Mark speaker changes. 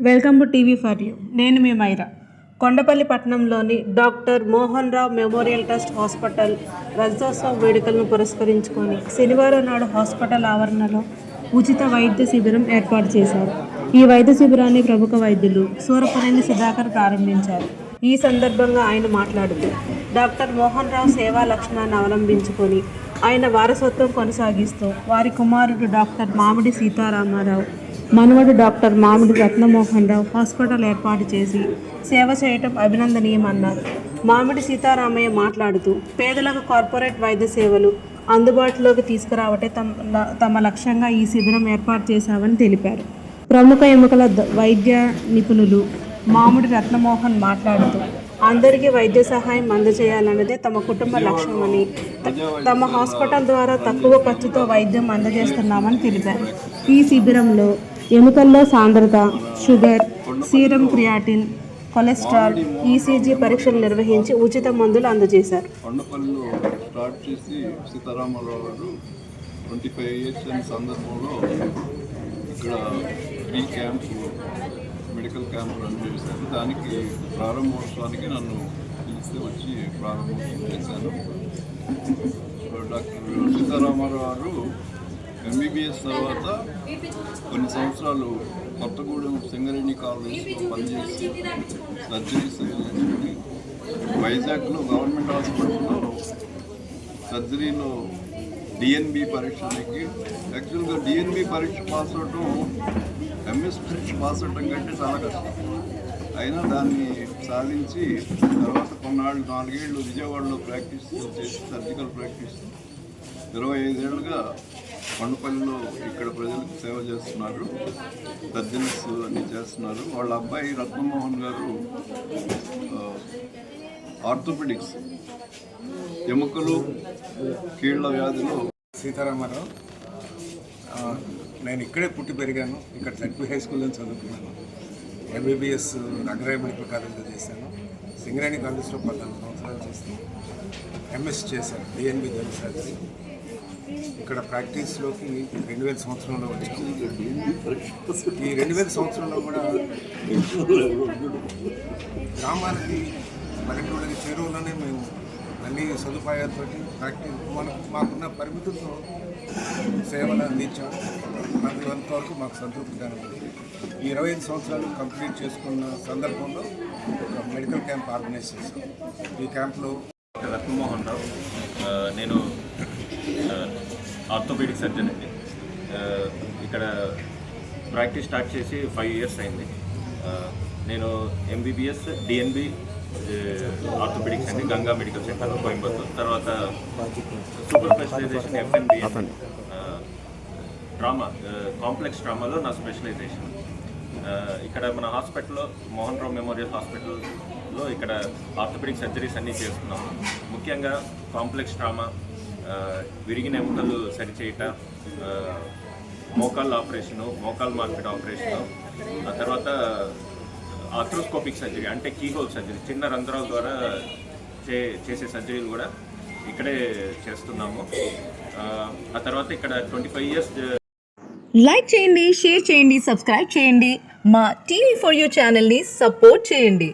Speaker 1: Welcome to TV for you. నేను మీ మైరా. కొండపల్లి పట్టణంలోని doctor Mohan Rao memorial trust hospital రజతోత్సవ వేడుకలను పురస్కరించుకొని శనివారం నాడు హాస్పిటల్ ఆవరణలో ఉచిత వైద్య శిబిరం ఏర్పాటు చేశారు. ఈ వైద్య శిబిరాన్ని ప్రముఖ వైద్యులు సూరపనేని సుధాకర్ ప్రారంభించారు. ఈ సందర్భంగా ఆయన మాట్లాడుతూ డాక్టర్ మోహన్ రావు సేవా లక్షణాన్ని అవలంబించుకొని ఆయన వారసత్వం కొనసాగిస్తూ వారి కుమారుడు డాక్టర్ మామిడి సీతారామారావు, మనవడు డాక్టర్ మామిడి రత్నమోహన్ రావు హాస్పిటల్ ఏర్పాటు చేసి సేవ చేయటం అభినందనీయమన్నారు. మామిడి సీతారామయ్య మాట్లాడుతూ పేదలకు కార్పొరేట్ వైద్య సేవలు అందుబాటులోకి తీసుకురావటే తమ లక్ష్యంగా ఈ శిబిరం ఏర్పాటు చేశామని తెలిపారు. ప్రముఖ ఎముకల వైద్య నిపుణులు మామిడి రత్నమోహన్ మాట్లాడుతూ అందరికీ వైద్య సహాయం అందజేయాలన్నదే తమ కుటుంబ లక్ష్యమని, తమ హాస్పిటల్ ద్వారా తక్కువ ఖర్చుతో వైద్యం అందజేస్తున్నామని తెలిపారు. ఈ శిబిరంలో ఎముకల్లో సాంద్రత, sugar, serum creatinine, cholesterol, ECG పరీక్షలు నిర్వహించి ఉచిత మందులు అందజేశారు.
Speaker 2: కొండపల్లిలో స్టార్ట్ చేసి సీతారామరావు గారు 25 ఇయర్స్ అయిన సందర్భంలో ఇక్కడ 3 క్యాంప్స్ మెడికల్ క్యాంప్ రన్ చేశారు. దానికి ప్రారంభోత్సవానికి నన్ను పిలిస్తే వచ్చి ప్రారంభోత్సవం చేశాను. డాక్టర్ సీతారామరావు గారు ఎంబీబీఎస్ తర్వాత కొన్ని సంవత్సరాలు కొత్తగూడెం సింగరేణి కాలేజ్లో పనిచేసి సర్జరీస్ చేయించుకుని వైజాగ్లో గవర్నమెంట్ హాస్పిటల్లో సర్జరీలో డిఎన్బి పరీక్షలకి, యాక్చువల్గా డిఎన్బి పరీక్ష పాస్ అవటం ఎంఎస్ పరీక్ష పాస్ అవటం కంటే చాలా కష్టం. అయినా దాన్ని సాధించి తర్వాత కొన్నాళ్ళు 4 ఏళ్ళు విజయవాడలో ప్రాక్టీస్ చేసి సర్జికల్ ప్రాక్టీస్ 25 ఏళ్ళుగా కొండపల్లిలో ఇక్కడ ప్రజలకు సేవ చేస్తున్నారు. సర్జరీస్ అన్నీ చేస్తున్నారు. వాళ్ళ అబ్బాయి రత్నమోహన్ గారు ఆర్థోపెడిక్స్, ఎముకలు, కీళ్ల వ్యాధులు.
Speaker 3: సీతారామారావు, నేను ఇక్కడే పుట్టి పెరిగాను. ఇక్కడ జడ్పీ హై స్కూల్లో చదువుకున్నాను. ఎంబీబీఎస్ రంగరాయ మెడికల్ కాలేజ్లో చేశాను. సింగరేణి కాలేజ్లో 14 సంవత్సరాలు చేస్తాను. ఎంఎస్ చేశాను, డిఎన్బి జనరల్ సర్జరీ. ఇక్కడ ప్రాక్టీస్లోకి 2000 సంవత్సరంలో వచ్చాను. ఈ 2000 సంవత్సరంలో కూడా గ్రామానికి, పల్లెటూళ్ళకి చేరువలోనే మేము అన్ని సదుపాయాలతో ప్రాక్టీస్ మాకున్న పరిమితులతో సేవలు అందించాము. అంతవరకు మాకు సంతృప్తిగానే ఉంది. ఈ 25 సంవత్సరాలు కంప్లీట్ చేసుకున్న సందర్భంలో ఒక మెడికల్ క్యాంప్ ఆర్గనైజ్ చేశాం. ఈ క్యాంప్లో
Speaker 4: రత్నమోహన్ రావు, నేను ఆర్థోపెడిక్ సర్జన్ అండి. ఇక్కడ ప్రాక్టీస్ స్టార్ట్ చేసి 5 ఇయర్స్ అయింది. నేను ఎంబీబీఎస్ డిఎన్బి ఆర్థోపెడిక్స్ అండి, గంగా మెడికల్ సెంటర్ కోయంబత్తూర్. తర్వాత సూపర్ స్పెషలైజేషన్ ఎఫ్ఎన్బి ట్రామా, కాంప్లెక్స్ ట్రామాలో నా స్పెషలైజేషన్. ఇక్కడ మన హాస్పిటల్లో మోహన్ రావు మెమోరియల్ హాస్పిటల్లో ఇక్కడ ఆర్థోపెడిక్ సర్జరీస్ అన్నీ చేస్తున్నాము. ముఖ్యంగా కాంప్లెక్స్ ట్రామా, విరిగిన ఎముకలు సరిచేయట, మోకాళ్ళ ఆపరేషను, మోకాల్ మార్పిడి ఆపరేషను, ఆ తర్వాత ఆర్థ్రోస్కోపిక్ సర్జరీ అంటే కీహోల్ సర్జరీ, చిన్న రంధ్రాల ద్వారా చేసే సర్జరీలు కూడా ఇక్కడే చేస్తున్నాము. ఆ తర్వాత ఇక్కడ 25 ఇయర్స్.
Speaker 5: లైక్ చేయండి, షేర్ చేయండి, సబ్స్క్రైబ్ చేయండి. మా టీవీ ఫర్ యూ ఛానల్ని సపోర్ట్ చేయండి.